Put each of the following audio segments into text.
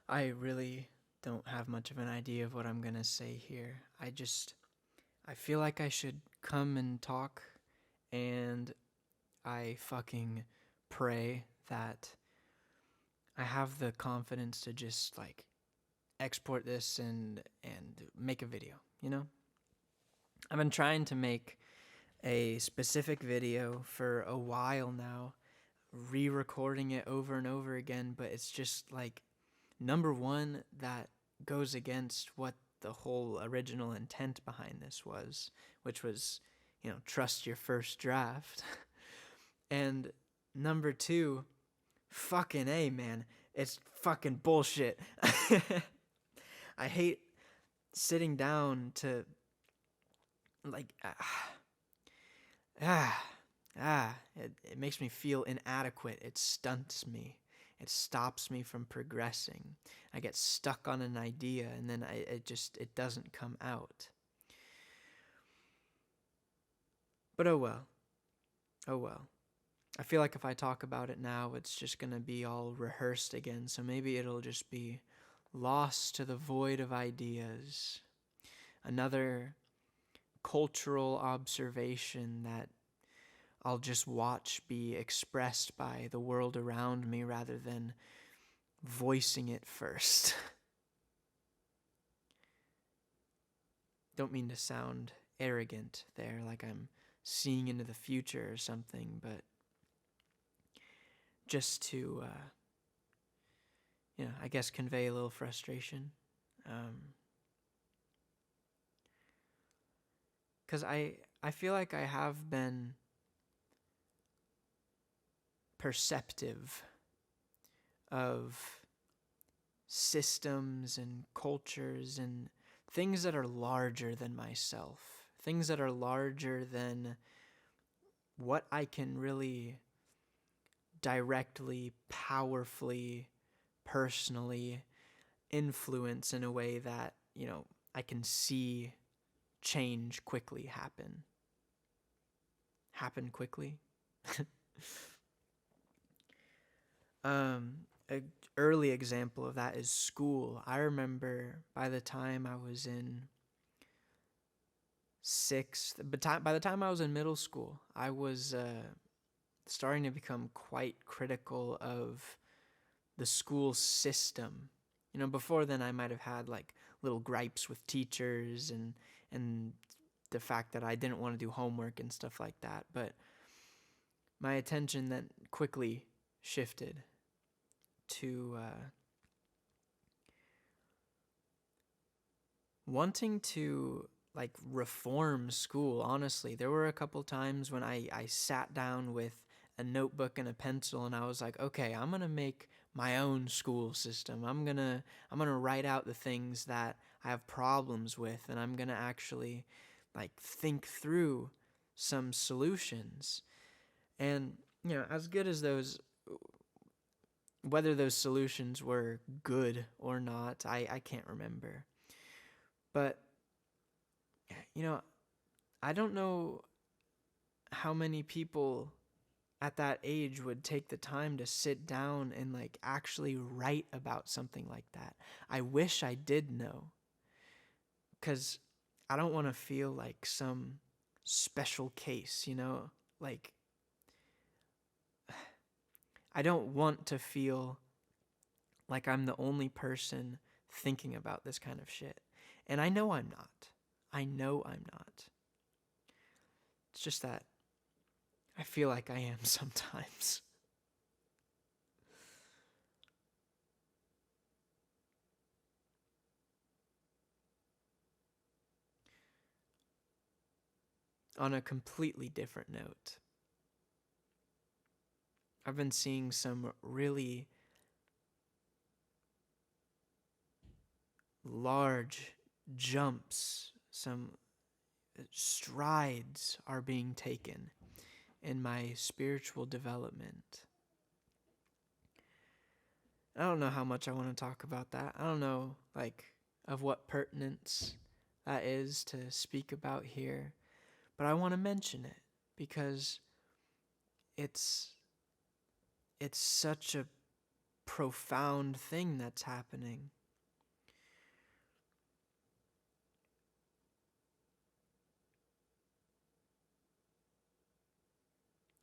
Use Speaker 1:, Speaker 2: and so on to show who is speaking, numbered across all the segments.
Speaker 1: I really don't have much of an idea of what I'm gonna say here. I feel like I should come and talk, and I fucking pray that I have the confidence to just like export this and make a video, you know? I've been trying to make a specific video for a while now, re-recording it over and over again, but it's just like number one, that goes against what the whole original intent behind this was, which was, trust your first draft. And number two, fucking A, man, it's fucking bullshit. I hate sitting down to, like, it makes me feel inadequate. It stunts me. It stops me from progressing. I get stuck on an idea and then it doesn't come out. But oh well. Oh well. I feel like if I talk about it now, it's just going to be all rehearsed again. So maybe it'll just be lost to the void of ideas. Another cultural observation that I'll just watch be expressed by the world around me rather than voicing it first. Don't mean to sound arrogant there, like I'm seeing into the future or something, but just to, I guess convey a little frustration. Because I feel like I have been perceptive of systems and cultures and things that are larger than myself, things that are larger than what I can really directly, powerfully, personally influence in a way that, I can see change quickly happen. Happen quickly? An early example of that is school. I remember by the time I was in by the time I was in middle school, I was starting to become quite critical of the school system. Before then I might have had like little gripes with teachers and the fact that I didn't want to do homework and stuff like that, but my attention then quickly shifted to wanting to like reform school. Honestly, there were a couple times when I sat down with a notebook and a pencil and I was like, okay, I'm gonna make my own school system. I'm gonna write out the things that I have problems with, and I'm gonna actually like think through some solutions. And as good as those, whether those solutions were good or not, I can't remember. But, I don't know how many people at that age would take the time to sit down and like actually write about something like that. I wish I did know, because I don't want to feel like some special case, like I don't want to feel like I'm the only person thinking about this kind of shit. And I know I'm not. I know I'm not. It's just that I feel like I am sometimes. On a completely different note, I've been seeing some really large jumps, some strides are being taken in my spiritual development. I don't know how much I want to talk about that. I don't know, like, of what pertinence that is to speak about here, but I want to mention it because it's such a profound thing that's happening.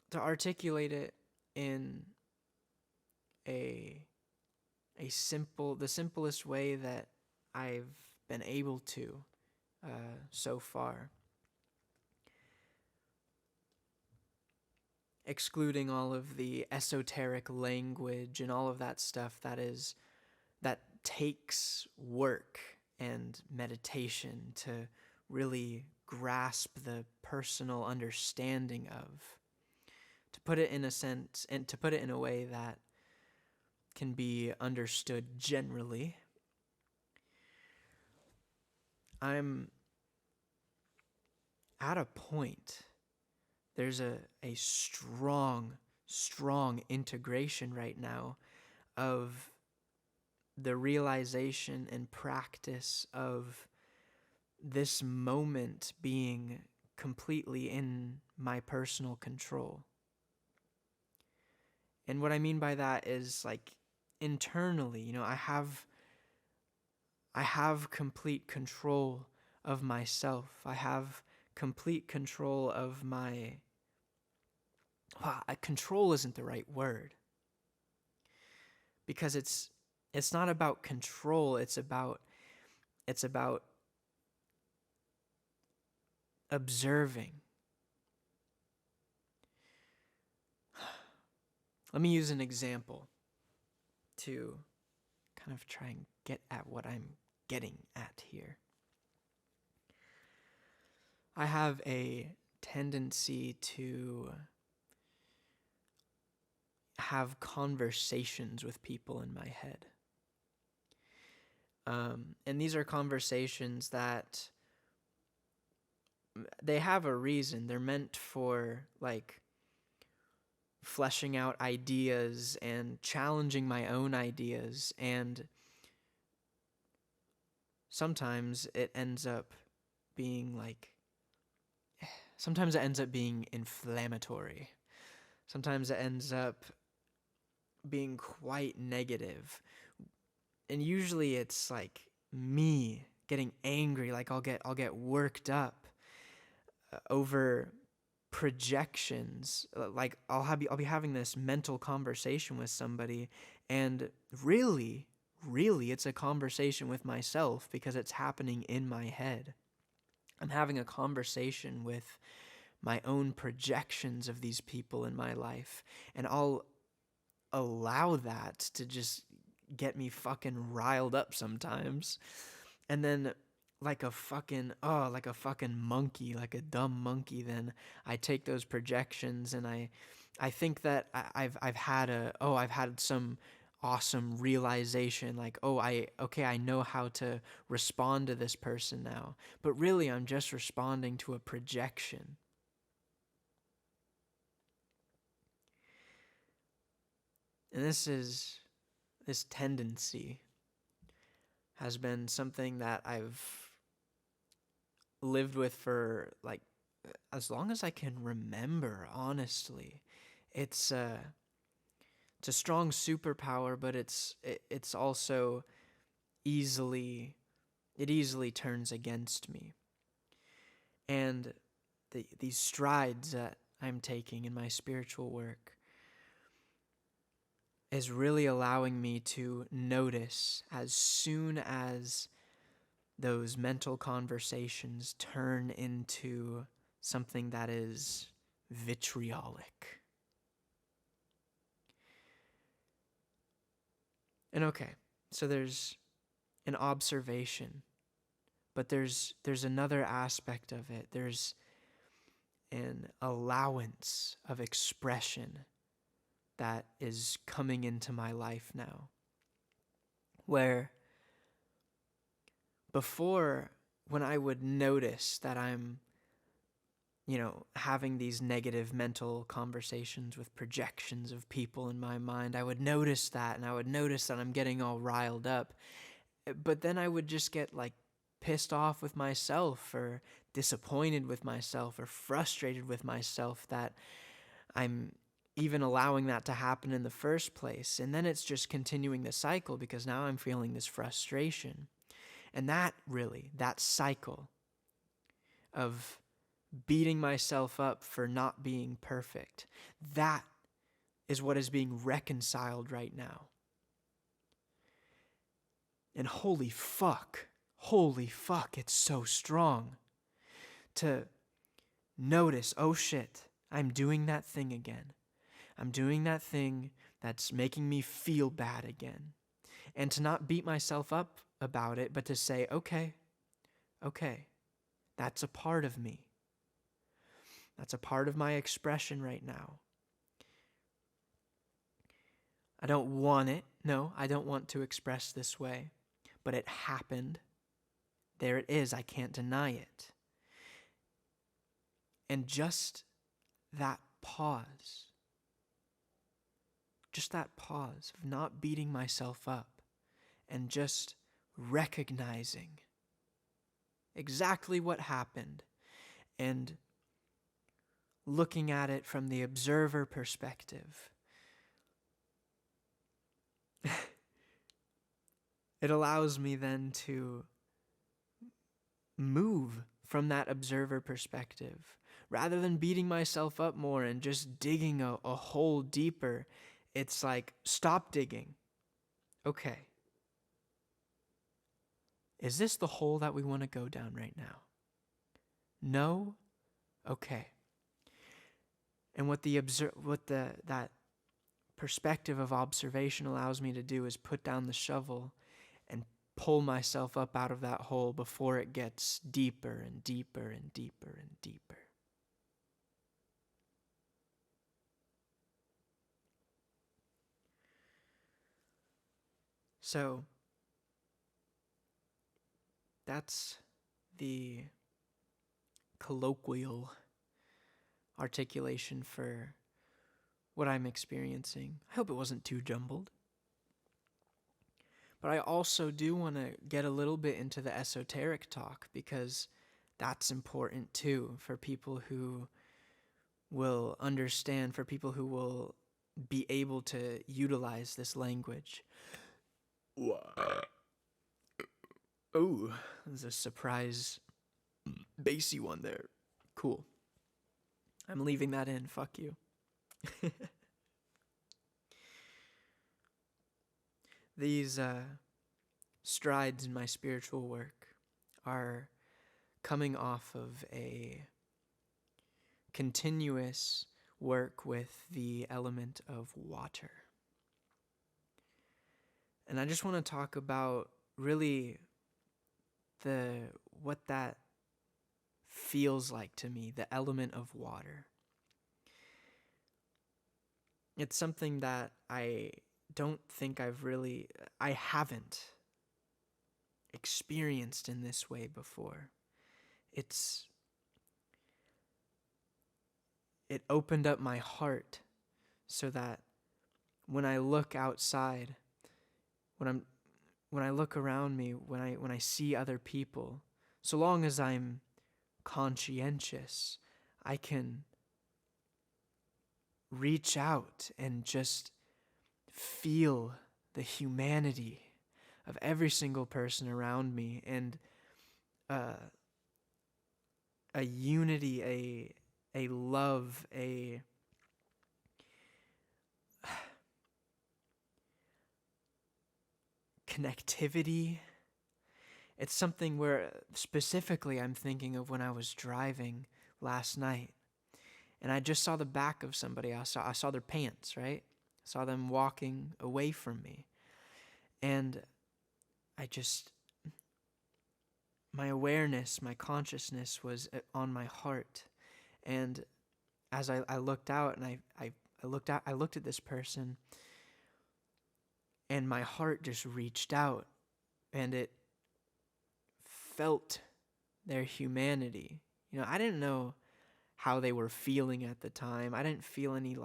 Speaker 1: To articulate it in the simplest way that I've been able to so far, excluding all of the esoteric language and all of that stuff that takes work and meditation to really grasp the personal understanding of. To put it in a sense, and to put it in a way that can be understood generally, I'm at a point. There's a strong integration right now of the realization and practice of this moment being completely in my personal control. And what I mean by that is, like, internally, I have complete control of myself. I have complete control of my... control isn't the right word. Because it's not about control, it's about observing. Let me use an example to kind of try and get at what I'm getting at here. I have a tendency to have conversations with people in my head. And these are conversations that they have a reason. They're meant for, like, fleshing out ideas and challenging my own ideas, and sometimes it ends up being inflammatory. Sometimes it ends up being quite negative. And usually it's like me getting angry, like I'll get worked up over projections. Like I'll be having this mental conversation with somebody, and really it's a conversation with myself because it's happening in my head. I'm having a conversation with my own projections of these people in my life, and I'll allow that to just get me fucking riled up sometimes. And then like a fucking monkey, like a dumb monkey, then I take those projections and I think that I've had some awesome realization, like, I know how to respond to this person now. But really I'm just responding to a projection. And this tendency has been something that I've lived with for, like, as long as I can remember, honestly. It's a strong superpower, but it's also easily turns against me. And these strides that I'm taking in my spiritual work is really allowing me to notice as soon as those mental conversations turn into something that is vitriolic. And okay, so there's an observation, but there's another aspect of it. There's an allowance of expression that is coming into my life now, where before, when I would notice that I'm, having these negative mental conversations with projections of people in my mind, I would notice that, and I would notice that I'm getting all riled up. But then I would just get, like, pissed off with myself, or disappointed with myself, or frustrated with myself that I'm even allowing that to happen in the first place. And then it's just continuing the cycle because now I'm feeling this frustration. And that cycle of beating myself up for not being perfect, that is what is being reconciled right now. And holy fuck, it's so strong to notice, oh shit, I'm doing that thing again. I'm doing that thing that's making me feel bad again. And to not beat myself up about it, but to say, okay, that's a part of me. That's a part of my expression right now. I don't want it. No, I don't want to express this way. But it happened. There it is. I can't deny it. And just that pause of not beating myself up and just recognizing exactly what happened and looking at it from the observer perspective. It allows me then to move from that observer perspective. Rather than beating myself up more and just digging a hole deeper, it's like, stop digging. Okay. Is this the hole that we want to go down right now? No? Okay. And what that perspective of observation allows me to do is put down the shovel and pull myself up out of that hole before it gets deeper and deeper and deeper and deeper. So, that's the colloquial articulation for what I'm experiencing. I hope it wasn't too jumbled. But I also do want to get a little bit into the esoteric talk because that's important too for people who will understand, for people who will be able to utilize this language. Oh, there's a surprise bassy one there. Cool. I'm leaving that in. Fuck you. These strides in my spiritual work are coming off of a continuous work with the element of water. And I just want to talk about really what that feels like to me, the element of water. It's something that I don't think I haven't experienced in this way before. It opened up my heart so that when I look outside, when I look around me, when I see other people, so long as I'm conscientious, I can reach out and just feel the humanity of every single person around me, and a unity, a love, a connectivity. It's something where specifically I'm thinking of when I was driving last night and I just saw the back of somebody. I saw their pants, right? I saw them walking away from me. And my awareness, my consciousness was on my heart. And as I looked out and I looked at this person, and my heart just reached out and it felt their humanity. You know, I didn't know how they were feeling at the time. I didn't feel any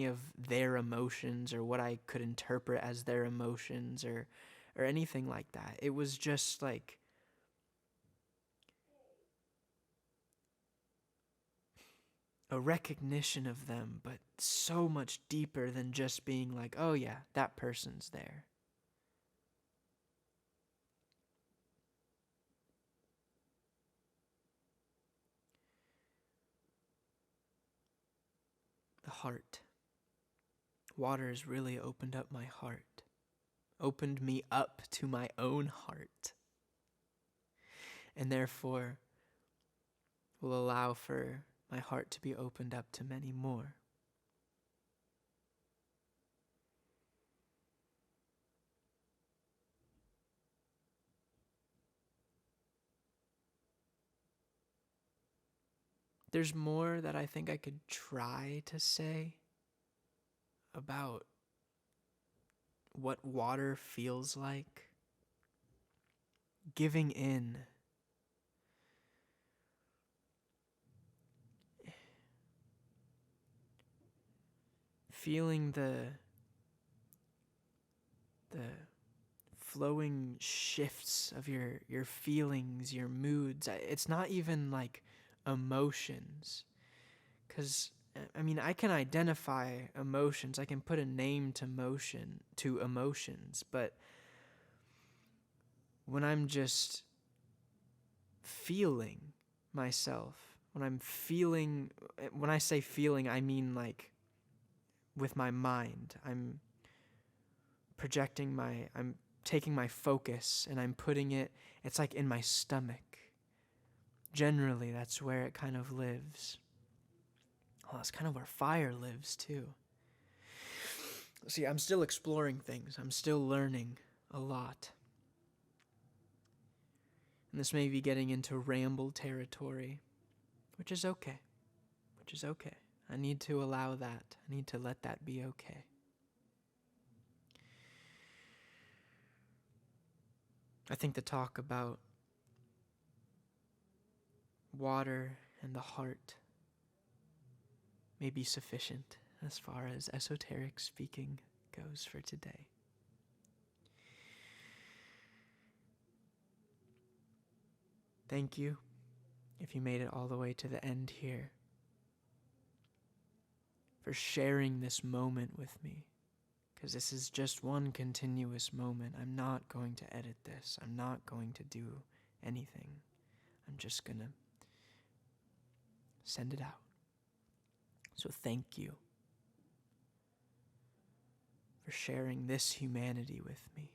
Speaker 1: of their emotions or what I could interpret as their emotions or anything like that. It was just like a recognition of them, but so much deeper than just being like, oh yeah, that person's there. The heart. Water has really opened up my heart, opened me up to my own heart, and therefore will allow for my heart to be opened up to many more. There's more that I think I could try to say about what water feels like. Giving in. Feeling the flowing shifts of your feelings, your moods. It's not even like emotions. Because, I mean, I can identify emotions. I can put a name to emotions. But when I'm just feeling myself, when I say feeling, I mean like with my mind. I'm taking my focus and I'm putting it's like in my stomach. Generally, that's where it kind of lives. Well, that's kind of where fire lives too. See, I'm still exploring things. I'm still learning a lot. And this may be getting into ramble territory, which is okay. I need to allow that. I need to let that be okay. I think the talk about water and the heart may be sufficient as far as esoteric speaking goes for today. Thank you if you made it all the way to the end here, for sharing this moment with me, because this is just one continuous moment. I'm not going to edit this. I'm not going to do anything. I'm just going to send it out. So thank you for sharing this humanity with me.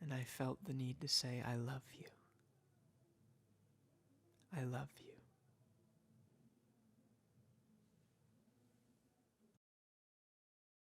Speaker 1: And I felt the need to say, I love you. I love you.